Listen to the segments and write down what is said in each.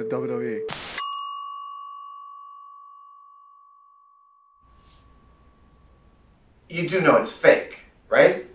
WWE. You do know it's fake, right?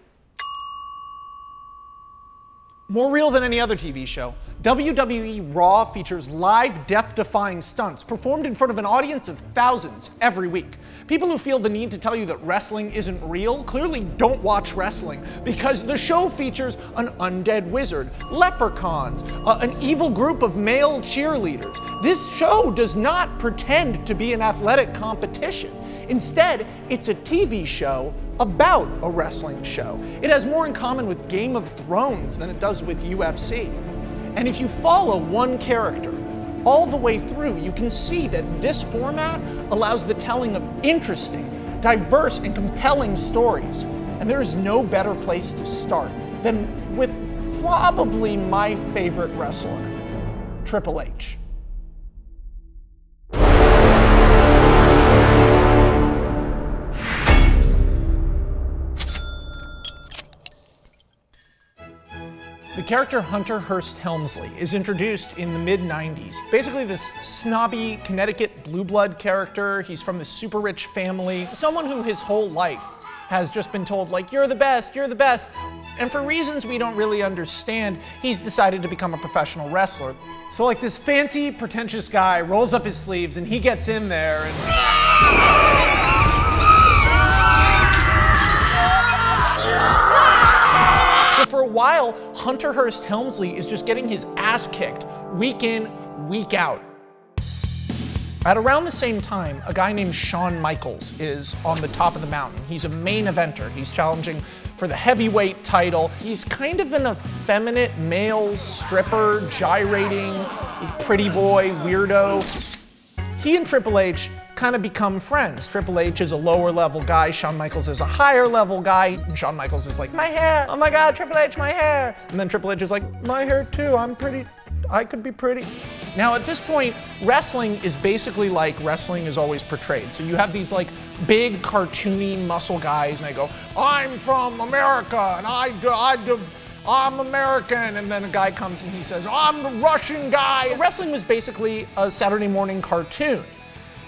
More real than any other TV show, WWE Raw features live death-defying stunts performed in front of an audience of thousands every week. People who feel the need to tell you that wrestling isn't real clearly don't watch wrestling, because the show features an undead wizard, leprechauns, an evil group of male cheerleaders. This show does not pretend to be an athletic competition. Instead, it's a TV show about a wrestling show. It has more in common with Game of Thrones than it does with UFC. And if you follow one character all the way through, you can see that this format allows the telling of interesting, diverse, and compelling stories. And there is no better place to start than with probably my favorite wrestler, Triple H. The character Hunter Hearst Helmsley is introduced in the mid-90s. Basically this snobby Connecticut blue blood character. He's from this super rich family. Someone who his whole life has just been told, like, you're the best, you're the best. And for reasons we don't really understand, he's decided to become a professional wrestler. So like this fancy, pretentious guy rolls up his sleeves and he gets in there and... So for a while, Hunter Hearst Helmsley is just getting his ass kicked week in, week out. At around the same time, a guy named Shawn Michaels is on the top of the mountain. He's a main eventer. He's challenging for the heavyweight title. He's kind of an effeminate male stripper, gyrating, pretty boy, weirdo. He and Triple H kind of become friends. Triple H is a lower level guy, Shawn Michaels is a higher level guy, and Shawn Michaels is like, my hair, oh my God, Triple H, my hair. And then Triple H is like, my hair too, I'm pretty, I could be pretty. Now at this point, wrestling is basically like wrestling is always portrayed. So you have these like big cartoony muscle guys and they go, I'm from America and I'm American, and then a guy comes and he says, I'm the Russian guy. Wrestling was basically a Saturday morning cartoon.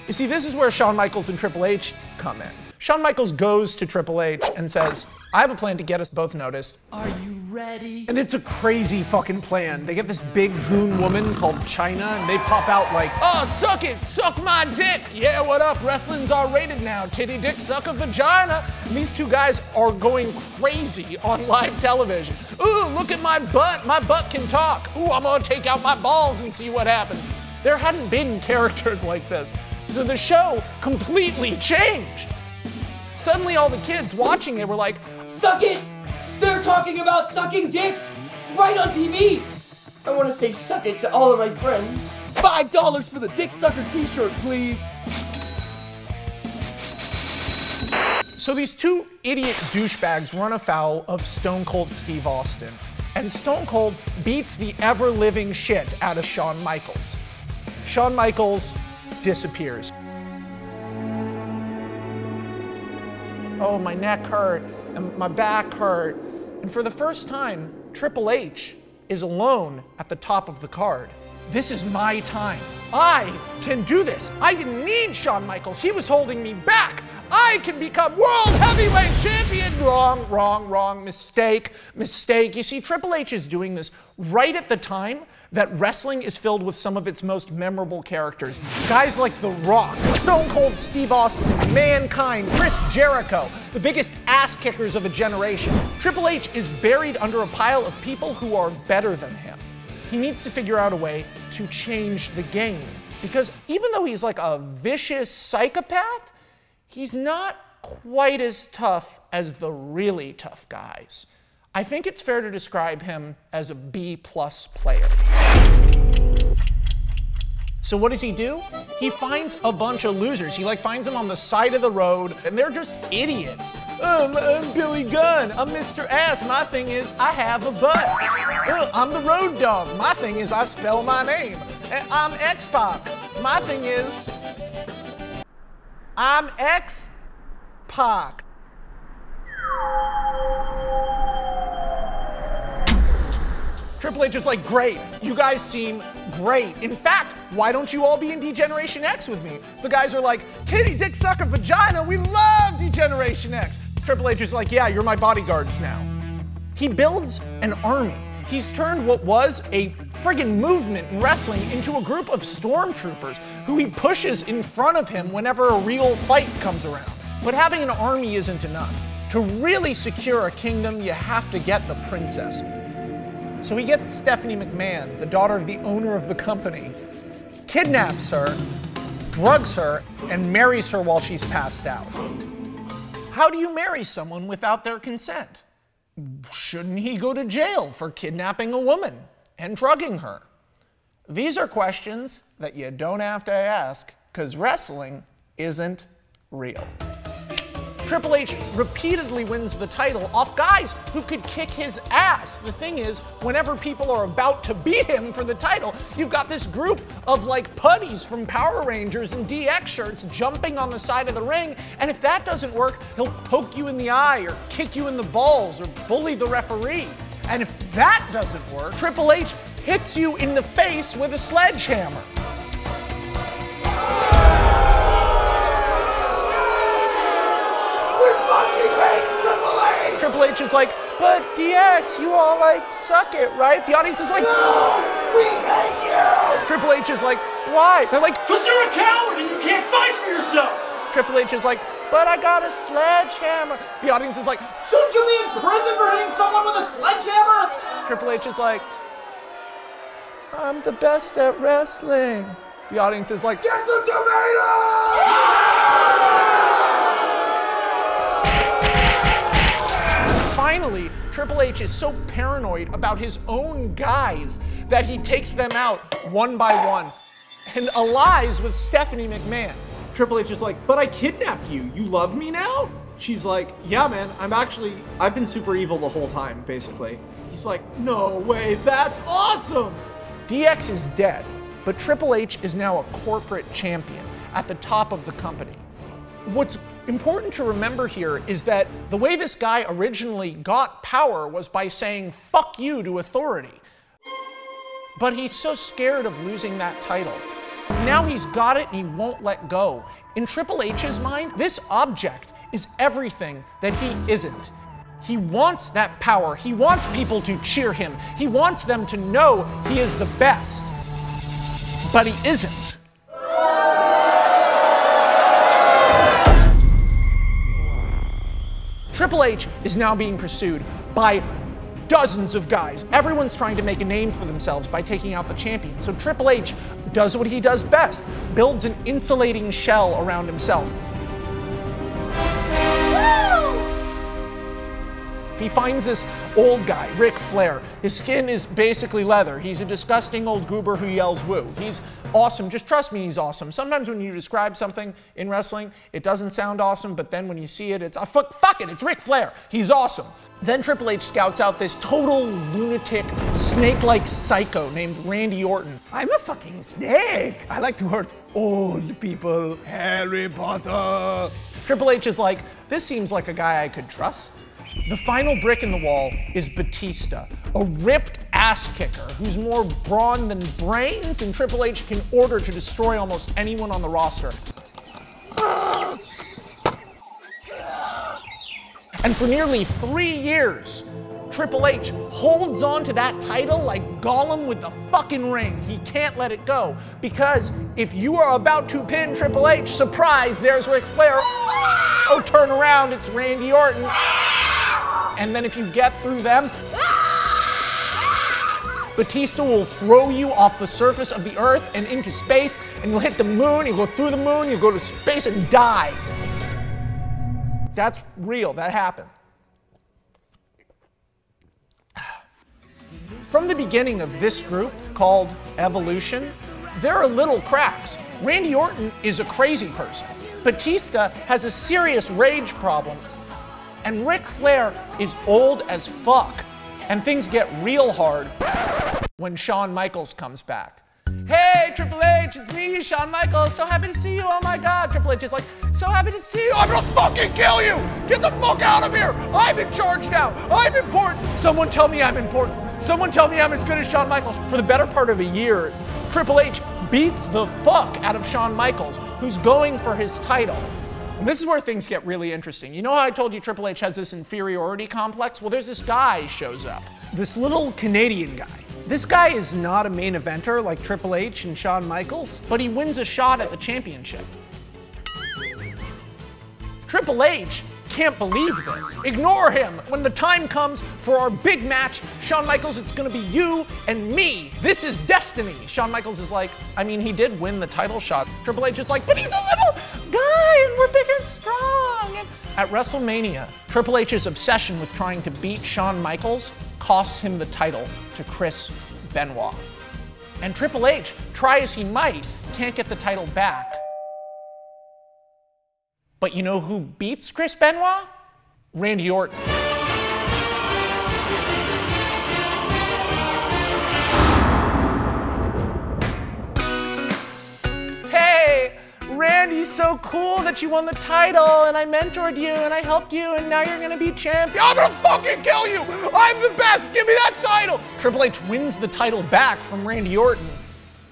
You see, this is where Shawn Michaels and Triple H come in. Shawn Michaels goes to Triple H and says, I have a plan to get us both noticed. Are you ready? And it's a crazy fucking plan. They get this big goon woman called Chyna, and they pop out like, oh, suck it, suck my dick. Yeah, what up? Wrestling's R-rated now. Titty dick, suck a vagina. And these two guys are going crazy on live television. Ooh, look at my butt. My butt can talk. Ooh, I'm gonna take out my balls and see what happens. There hadn't been characters like this. So the show completely changed. Suddenly all the kids watching it were like, suck it! They're talking about sucking dicks right on TV! I want to say suck it to all of my friends. $5 for the Dick Sucker t-shirt, please! So these two idiot douchebags run afoul of Stone Cold Steve Austin. And Stone Cold beats the ever-living shit out of Shawn Michaels. Shawn Michaels disappears. Oh, my neck hurt, and my back hurt. And for the first time, Triple H is alone at the top of the card. This is my time. I can do this. I didn't need Shawn Michaels. He was holding me back. I can become World Heavyweight Champion. Wrong, wrong, wrong, mistake, mistake. You see, Triple H is doing this right at the time that wrestling is filled with some of its most memorable characters. Guys like The Rock, Stone Cold Steve Austin, Mankind, Chris Jericho, the biggest ass kickers of a generation. Triple H is buried under a pile of people who are better than him. He needs to figure out a way to change the game. Because even though he's like a vicious psychopath, he's not quite as tough as the really tough guys. I think it's fair to describe him as a B+ player. So what does he do? He finds a bunch of losers. He finds them on the side of the road, and they're just idiots. I'm Billy Gunn. I'm Mr. Ass. My thing is, I have a butt. I'm the Road Dog. My thing is, I spell my name. I'm X-Pac. My thing is, I'm X-Pac. Triple H is like, great, you guys seem great. In fact, why don't you all be in D-Generation X with me? The guys are like, titty, dick, sucker, vagina, we love D-Generation X. Triple H is like, yeah, you're my bodyguards now. He builds an army. He's turned what was a friggin' movement in wrestling into a group of stormtroopers who he pushes in front of him whenever a real fight comes around. But having an army isn't enough. To really secure a kingdom, you have to get the princess. So he gets Stephanie McMahon, the daughter of the owner of the company, kidnaps her, drugs her, and marries her while she's passed out. How do you marry someone without their consent? Shouldn't he go to jail for kidnapping a woman and drugging her? These are questions that you don't have to ask, because wrestling isn't real. Triple H repeatedly wins the title off guys who could kick his ass. The thing is, whenever people are about to beat him for the title, you've got this group of like putties from Power Rangers and DX shirts jumping on the side of the ring, and if that doesn't work, he'll poke you in the eye or kick you in the balls or bully the referee. And if that doesn't work, Triple H hits you in the face with a sledgehammer. Triple H is like, but DX, you all like suck it, right? The audience is like, No! We hate you! Triple H is like, why? They're like, because you're a coward and you can't fight for yourself! Triple H is like, but I got a sledgehammer. The audience is like, Shouldn't you be in prison for hitting someone with a sledgehammer? Triple H is like, I'm the best at wrestling. The audience is like, Get the tomato! Finally, Triple H is so paranoid about his own guys that he takes them out one by one and allies with Stephanie McMahon. Triple H is like, but I kidnapped you. You love me now? She's like, yeah, man, I've been super evil the whole time, basically. He's like, no way, that's awesome. DX is dead, but Triple H is now a corporate champion at the top of the company. What's important to remember here is that the way this guy originally got power was by saying, fuck you to authority. But he's so scared of losing that title. Now he's got it and he won't let go. In Triple H's mind, this object is everything that he isn't. He wants that power. He wants people to cheer him. He wants them to know he is the best. But he isn't. Triple H is now being pursued by dozens of guys. Everyone's trying to make a name for themselves by taking out the champion. So Triple H does what he does best, builds an insulating shell around himself. He finds this old guy, Ric Flair. His skin is basically leather. He's a disgusting old goober who yells woo. He's awesome. Just trust me, he's awesome. Sometimes when you describe something in wrestling, it doesn't sound awesome, but then when you see it, it's, fuck it, it's Ric Flair. He's awesome. Then Triple H scouts out this total lunatic, snake-like psycho named Randy Orton. I'm a fucking snake. I like to hurt old people. Harry Potter. Triple H is like, this seems like a guy I could trust. The final brick in the wall is Batista, a ripped ass kicker who's more brawn than brains, and Triple H can order to destroy almost anyone on the roster. And for nearly 3 years, Triple H holds on to that title like Gollum with the fucking ring. He can't let it go, because if you are about to pin Triple H, surprise, there's Ric Flair. Oh, turn around, it's Randy Orton. And then if you get through them, Batista will throw you off the surface of the earth and into space, and you'll hit the moon, you'll go through the moon, you'll go to space and die. That's real, that happened. From the beginning of this group, called Evolution, there are little cracks. Randy Orton is a crazy person. Batista has a serious rage problem. And Ric Flair is old as fuck. And things get real hard when Shawn Michaels comes back. Hey, Triple H, it's me, Shawn Michaels. So happy to see you. Oh my God. Triple H is like, so happy to see you. I'm gonna fucking kill you. Get the fuck out of here. I'm in charge now. I'm important. Someone tell me I'm important. Someone tell me I'm as good as Shawn Michaels. For the better part of a year, Triple H beats the fuck out of Shawn Michaels, who's going for his title. And this is where things get really interesting. You know how I told you Triple H has this inferiority complex? Well, there's this guy shows up. This little Canadian guy. This guy is not a main eventer like Triple H and Shawn Michaels. But he wins a shot at the championship. Triple H can't believe this. Ignore him. When the time comes for our big match, Shawn Michaels, it's gonna be you and me. This is destiny. Shawn Michaels is like, I mean, he did win the title shot. Triple H is like, but he's a little guy and we're big and strong. And at WrestleMania, Triple H's obsession with trying to beat Shawn Michaels costs him the title to Chris Benoit. And Triple H, try as he might, can't get the title back. But you know who beats Chris Benoit? Randy Orton. Hey, Randy's so cool that you won the title and I mentored you and I helped you and now you're gonna be champion. I'm gonna fucking kill you! I'm the best, give me that title! Triple H wins the title back from Randy Orton.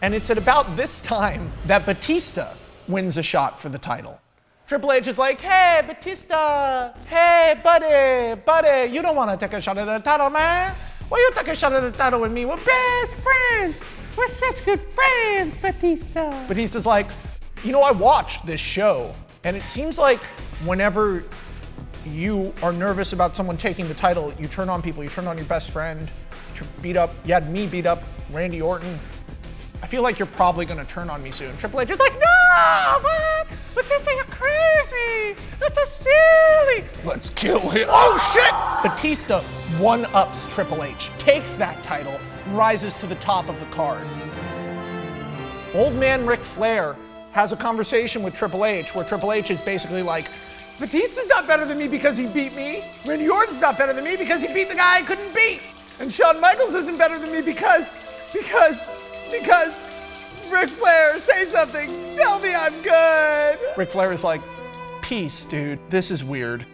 And it's at about this time that Batista wins a shot for the title. Triple H is like, hey, Batista, hey, buddy, you don't want to take a shot at the title, man. Why you take a shot at the title with me? We're best friends. We're such good friends, Batista. Batista's like, you know, I watched this show, and it seems like whenever you are nervous about someone taking the title, you turn on people, you turn on your best friend, you had me beat up Randy Orton. I feel like you're probably gonna turn on me soon. Triple H is like, no, what? Batista, you're crazy. That's so silly. Let's kill him. Oh shit! Batista one-ups Triple H, takes that title, rises to the top of the card. Old man Ric Flair has a conversation with Triple H where Triple H is basically like, Batista's not better than me because he beat me. Randy Orton's not better than me because he beat the guy I couldn't beat. And Shawn Michaels isn't better than me because Ric Flair, say something. Tell me I'm good. Ric Flair is like, peace, dude. This is weird.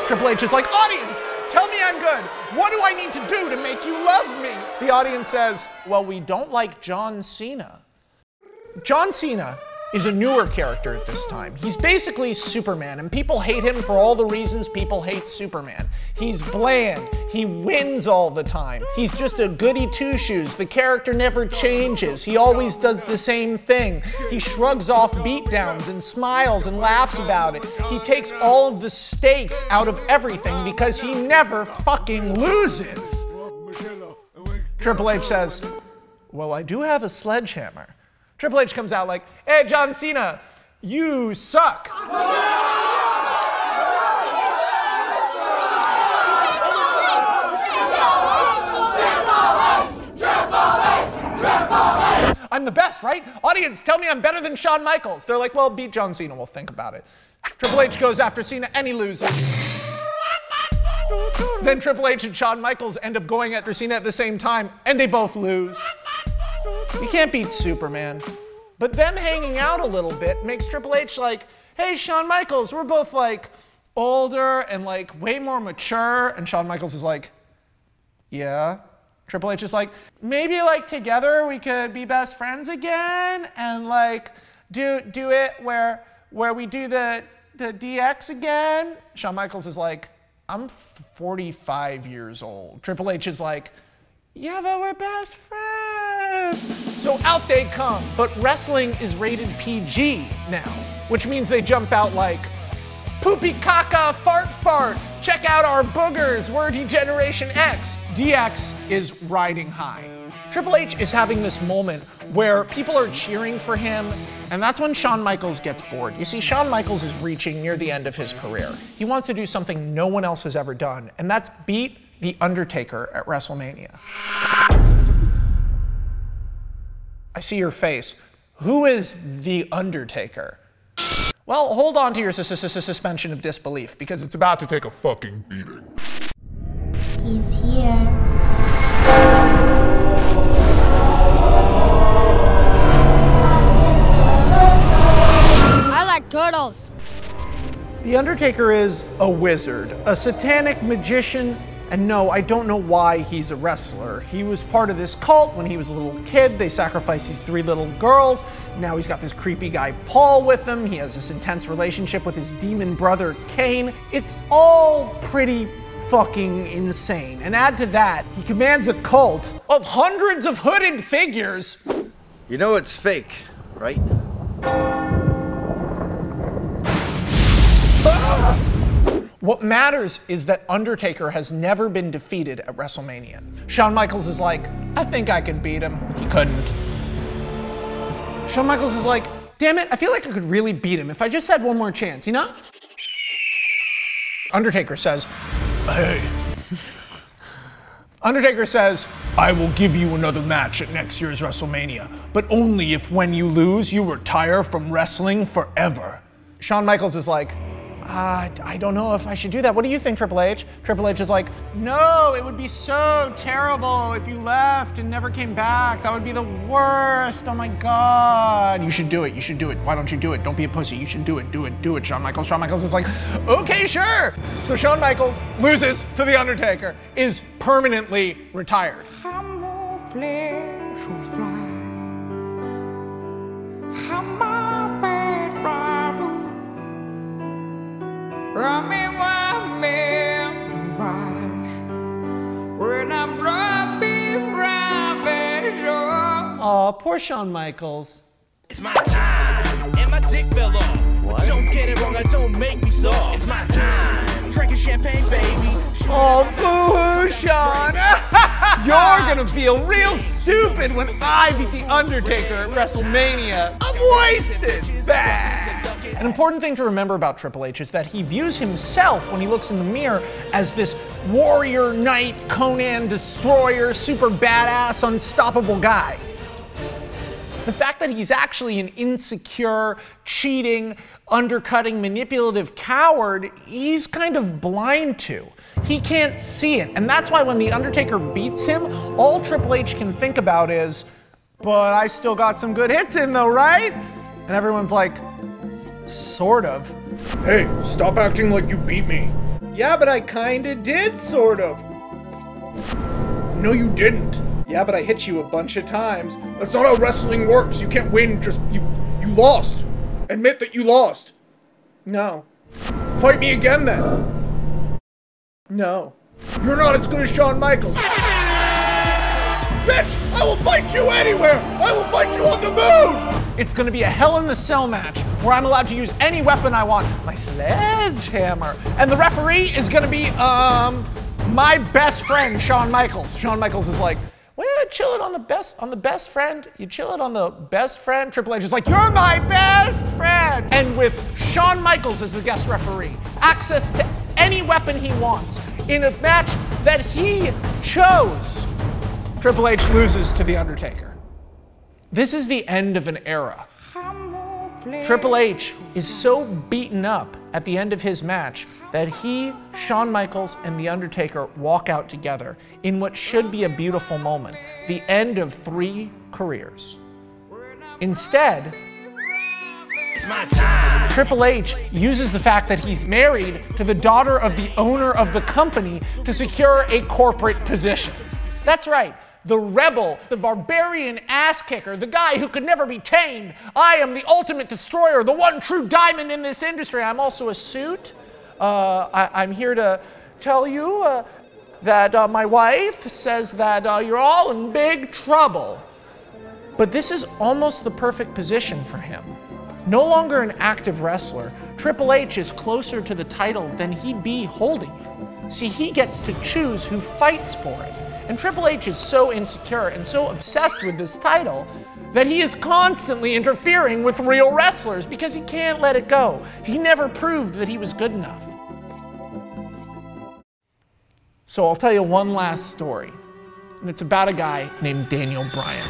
Triple H is like, audience, tell me I'm good. What do I need to do to make you love me? The audience says, well, we don't like John Cena. John Cena is a newer character at this time. He's basically Superman, and people hate him for all the reasons people hate Superman. He's bland, he wins all the time. He's just a goody two-shoes. The character never changes. He always does the same thing. He shrugs off beatdowns and smiles and laughs about it. He takes all of the stakes out of everything because he never fucking loses. Triple H says, well, I do have a sledgehammer. Triple H comes out like, hey, John Cena, you suck. I'm the best, right? Audience, tell me I'm better than Shawn Michaels. They're like, well, beat John Cena, we'll think about it. Triple H goes after Cena and he loses. Then Triple H and Shawn Michaels end up going after Cena at the same time and they both lose. You can't beat Superman. But them hanging out a little bit makes Triple H like, hey, Shawn Michaels, we're both like older and like way more mature. And Shawn Michaels is like, yeah. Triple H is like, maybe like together we could be best friends again and like do it where we do the DX again. Shawn Michaels is like, I'm 45 years old. Triple H is like, yeah, but we're best friends. So out they come, but wrestling is rated PG now, which means they jump out like, poopy caca, fart fart, check out our boogers, we're Degeneration X. DX is riding high. Triple H is having this moment where people are cheering for him, and that's when Shawn Michaels gets bored. You see, Shawn Michaels is reaching near the end of his career. He wants to do something no one else has ever done, and that's beat The Undertaker at WrestleMania. I see your face. Who is The Undertaker? Well, hold on to your suspension of disbelief because it's about to take a fucking beating. He's here. I like turtles. The Undertaker is a wizard, a satanic magician, and no, I don't know why he's a wrestler. He was part of this cult when he was a little kid. They sacrificed these 3 little girls. Now he's got this creepy guy, Paul, with him. He has this intense relationship with his demon brother, Kane. It's all pretty fucking insane. And add to that, he commands a cult of hundreds of hooded figures. You know it's fake, right? What matters is that Undertaker has never been defeated at WrestleMania. Shawn Michaels is like, I think I can beat him. He couldn't. Shawn Michaels is like, damn it, I feel like I could really beat him if I just had one more chance, you know? Undertaker says, hey. Undertaker says, I will give you another match at next year's WrestleMania, but only if when you lose, you retire from wrestling forever. Shawn Michaels is like, I don't know if I should do that. What do you think, Triple H? Triple H is like, no, it would be so terrible if you left and never came back. That would be the worst. Oh my God. You should do it. You should do it. Why don't you do it? Don't be a pussy. You should do it. Do it. Do it, Shawn Michaels. Shawn Michaels is like, okay, sure. So Shawn Michaels loses to The Undertaker, is permanently retired. Aw, poor Shawn Michaels. It's my time, and my dick fell off. What? Don't get it wrong, don't make me soft. It's my time, drinking champagne, baby. Oh, boo-hoo, Shawn. You're gonna feel real stupid when I beat The Undertaker at WrestleMania. I'm wasted. Bad. An important thing to remember about Triple H is that he views himself when he looks in the mirror as this warrior knight, Conan destroyer, super badass, unstoppable guy. The fact that he's actually an insecure, cheating, undercutting, manipulative coward, he's kind of blind to. He can't see it. And that's why when The Undertaker beats him, all Triple H can think about is, but I still got some good hits in though, right? And everyone's like, sort of. Hey, stop acting like you beat me. Yeah, but I kinda did, sort of. No, you didn't. Yeah, but I hit you a bunch of times. That's not how wrestling works. You can't win, just, you lost. Admit that you lost. No. Fight me again then. No. You're not as good as Shawn Michaels. Bitch, I will fight you anywhere. I will fight you on the moon. It's gonna be a Hell in the Cell match where I'm allowed to use any weapon I want. My sledgehammer. And the referee is gonna be, my best friend, Shawn Michaels. Shawn Michaels is like, well, chill it on the best friend. You chill it on the best friend. Triple H is like, you're my best friend. And with Shawn Michaels as the guest referee, access to any weapon he wants in a match that he chose, Triple H loses to The Undertaker. This is the end of an era. Triple H is so beaten up at the end of his match that he, Shawn Michaels, and The Undertaker walk out together in what should be a beautiful moment, the end of 3 careers. Instead, it's my time. Triple H uses the fact that he's married to the daughter of the owner of the company to secure a corporate position. That's right. The rebel, the barbarian ass kicker, the guy who could never be tamed. I am the ultimate destroyer, the one true diamond in this industry. I'm also a suit. I'm here to tell you that my wife says that you're all in big trouble. But this is almost the perfect position for him. No longer an active wrestler, Triple H is closer to the title than he'd be holding it. See, he gets to choose who fights for it. And Triple H is so insecure and so obsessed with this title that he is constantly interfering with real wrestlers because he can't let it go. He never proved that he was good enough. So I'll tell you one last story, and it's about a guy named Daniel Bryan.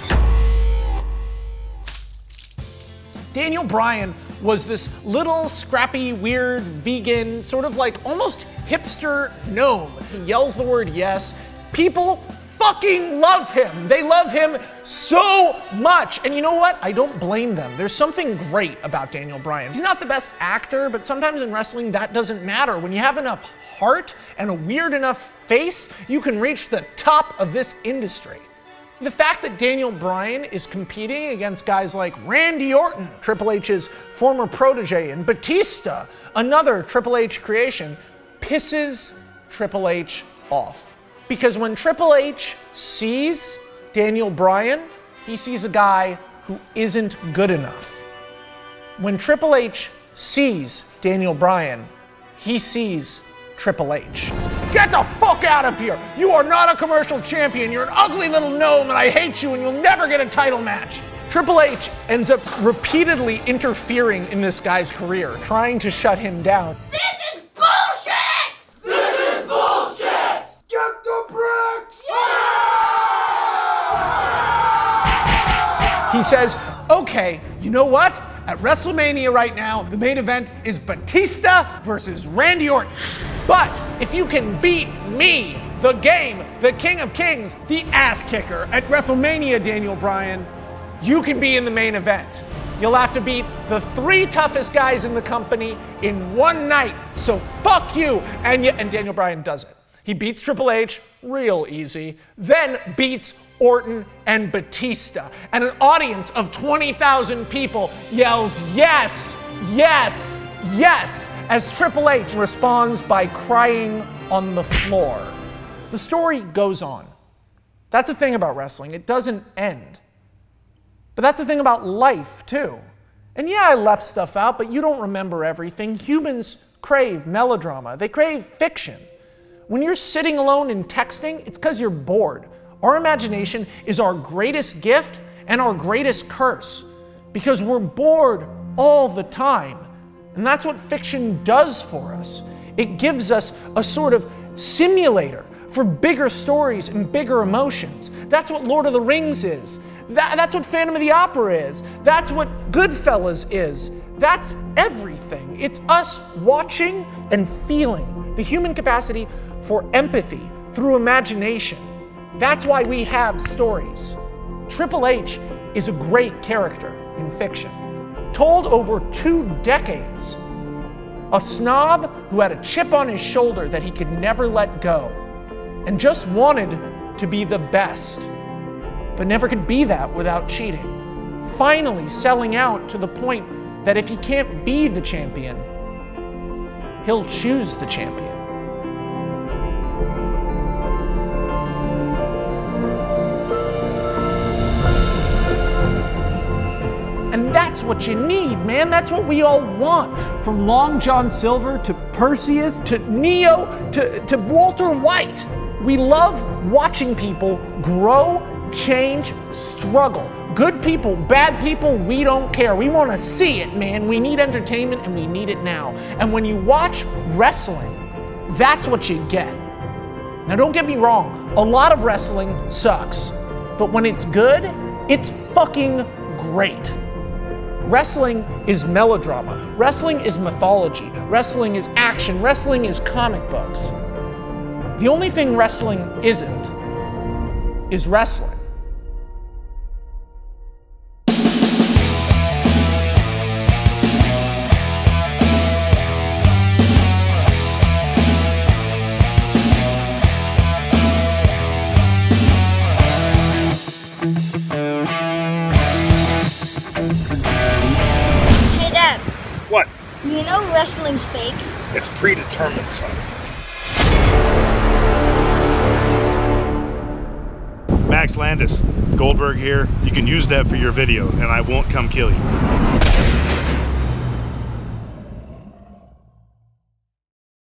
Daniel Bryan was this little scrappy, weird, vegan, sort of like almost hipster gnome. He yells the word yes. People fucking love him. They love him so much. And you know what? I don't blame them. There's something great about Daniel Bryan. He's not the best actor, but sometimes in wrestling that doesn't matter. When you have enough heart and a weird enough face, you can reach the top of this industry. The fact that Daniel Bryan is competing against guys like Randy Orton, Triple H's former protege, and Batista, another Triple H creation, pisses Triple H off. Because when Triple H sees Daniel Bryan, he sees a guy who isn't good enough. When Triple H sees Daniel Bryan, he sees Triple H. Get the fuck out of here! You are not a commercial champion, you're an ugly little gnome and I hate you and you'll never get a title match. Triple H ends up repeatedly interfering in this guy's career, trying to shut him down. This is bullshit! This is bullshit! Get the bricks! He says, okay, you know what? At WrestleMania right now, the main event is Batista versus Randy Orton. But if you can beat me, the game, the King of Kings, the ass kicker at WrestleMania, Daniel Bryan, you can be in the main event. You'll have to beat the 3 toughest guys in the company in one night. So fuck you. And Daniel Bryan does it. He beats Triple H real easy, then beats Orton and Batista. And an audience of 20,000 people yells, yes, yes, yes, as Triple H responds by crying on the floor. The story goes on. That's the thing about wrestling. It doesn't end. But that's the thing about life, too. And yeah, I left stuff out, but you don't remember everything. Humans crave melodrama. They crave fiction. When you're sitting alone and texting, it's because you're bored. Our imagination is our greatest gift and our greatest curse because we're bored all the time. And that's what fiction does for us. It gives us a sort of simulator for bigger stories and bigger emotions. That's what Lord of the Rings is. That's what Phantom of the Opera is. That's what Goodfellas is. That's everything. It's us watching and feeling, the human capacity for empathy through imagination. That's why we have stories. Triple H is a great character in fiction, told over 2 decades. A snob who had a chip on his shoulder that he could never let go and just wanted to be the best, but never could be that without cheating. Finally selling out to the point that if he can't be the champion, he'll choose the champion. And that's what you need, man. That's what we all want. From Long John Silver to Perseus to Neo to Walter White. We love watching people grow, change, struggle. Good people, bad people, we don't care. We want to see it, man. We need entertainment and we need it now. And when you watch wrestling, that's what you get. Now don't get me wrong, a lot of wrestling sucks. But when it's good, it's fucking great. Wrestling is melodrama. Wrestling is mythology. Wrestling is action. Wrestling is comic books. The only thing wrestling isn't is wrestling. What? You know wrestling's fake. It's predetermined, son. Max Landis, Goldberg here. You can use that for your video, and I won't come kill you.